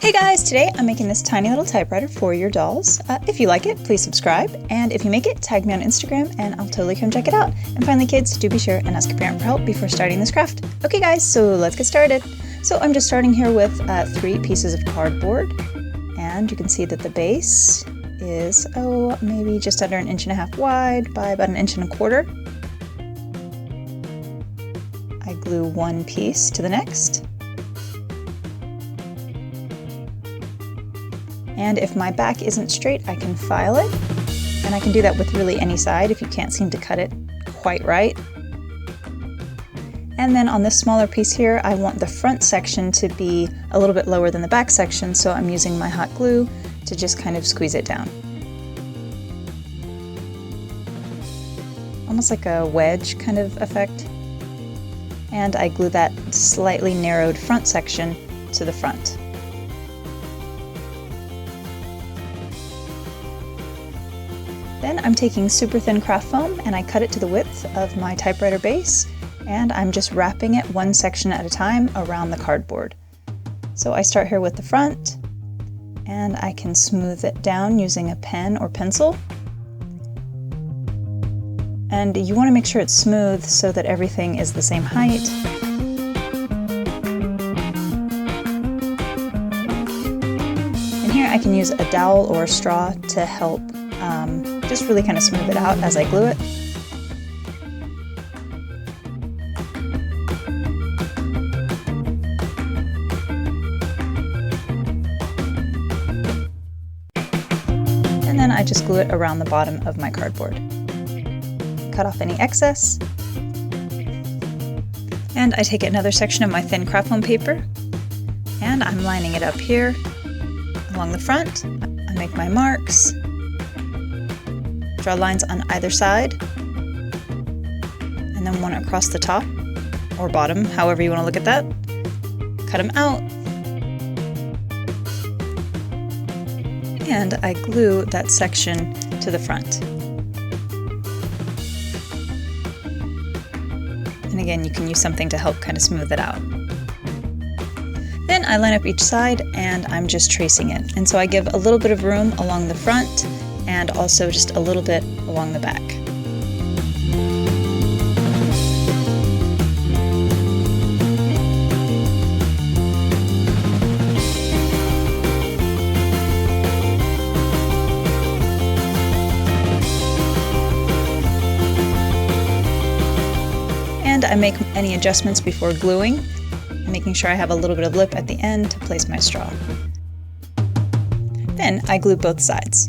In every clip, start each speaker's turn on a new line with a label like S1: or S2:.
S1: Hey guys, today I'm making this tiny little typewriter for your dolls. If you like it, please subscribe, and if you make it, tag me on Instagram and I'll totally come check it out. And finally kids, do be sure and ask a parent for help before starting this craft. Okay guys, so let's get started. So I'm just starting here with 3 pieces of cardboard, and you can see that the base is, maybe just under 1.5 inches wide by about 1.25 inches. I glue one piece to the next. And if my back isn't straight, I can file it. And I can do that with really any side if you can't seem to cut it quite right. And then on this smaller piece here, I want the front section to be a little bit lower than the back section, so I'm using my hot glue to just kind of squeeze it down. Almost like a wedge kind of effect. And I glue that slightly narrowed front section to the front. Then I'm taking super thin craft foam and I cut it to the width of my typewriter base, and I'm just wrapping it one section at a time around the cardboard. So I start here with the front, and I can smooth it down using a pen or pencil. And you want to make sure it's smooth so that everything is the same height. And here I can use a dowel or a straw to help just really kind of smooth it out as I glue it. And then I just glue it around the bottom of my cardboard. Cut off any excess. And I take another section of my thin craft foam paper, and I'm lining it up here along the front. I make my marks. Draw lines on either side, and then one across the top or bottom, however you want to look at that. Cut them out, and I glue that section to the front. And again, you can use something to help kind of smooth it out. Then I line up each side and I'm just tracing it. And so I give a little bit of room along the front and also just a little bit along the back. And I make any adjustments before gluing, making sure I have a little bit of lip at the end to place my straw. Then I glue both sides.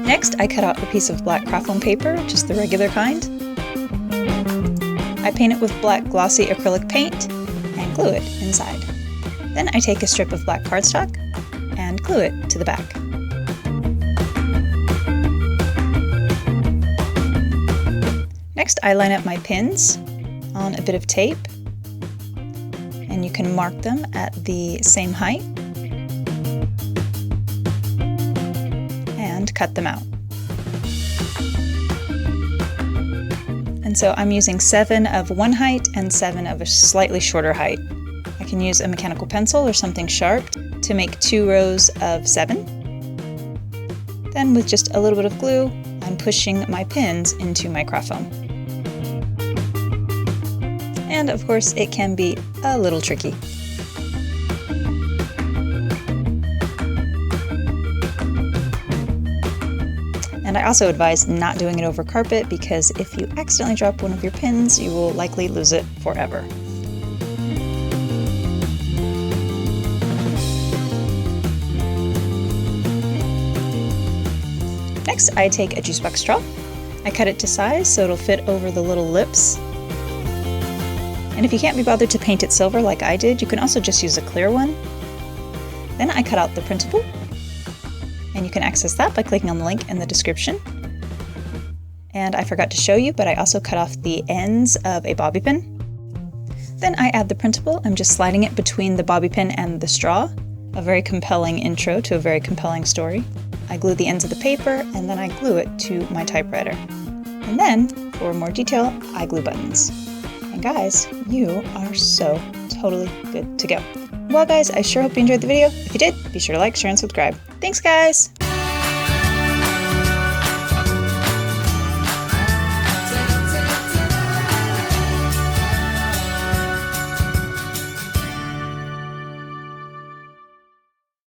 S1: Next, I cut out a piece of black craft foam paper, just the regular kind. I paint it with black glossy acrylic paint and glue it inside. Then I take a strip of black cardstock and glue it to the back. Next, I line up my pins on a bit of tape, and you can mark them at the same height and cut them out. And so I'm using 7 of one height and 7 of a slightly shorter height. I can use a mechanical pencil or something sharp to make 2 rows of 7. Then with just a little bit of glue, I'm pushing my pins into my craft foam. And of course, it can be a little tricky. And I also advise not doing it over carpet, because if you accidentally drop one of your pins, you will likely lose it forever. Next, I take a juice box straw. I cut it to size so it'll fit over the little lips. And if you can't be bothered to paint it silver like I did, you can also just use a clear one. Then I cut out the printable, and you can access that by clicking on the link in the description. And I forgot to show you, but I also cut off the ends of a bobby pin. Then I add the printable. I'm just sliding it between the bobby pin and the straw. A very compelling intro to a very compelling story. I glue the ends of the paper, and then I glue it to my typewriter. And then, for more detail, I glue buttons. And guys, you are so totally good to go. Well guys, I sure hope you enjoyed the video. If you did, be sure to like, share, and subscribe. Thanks guys!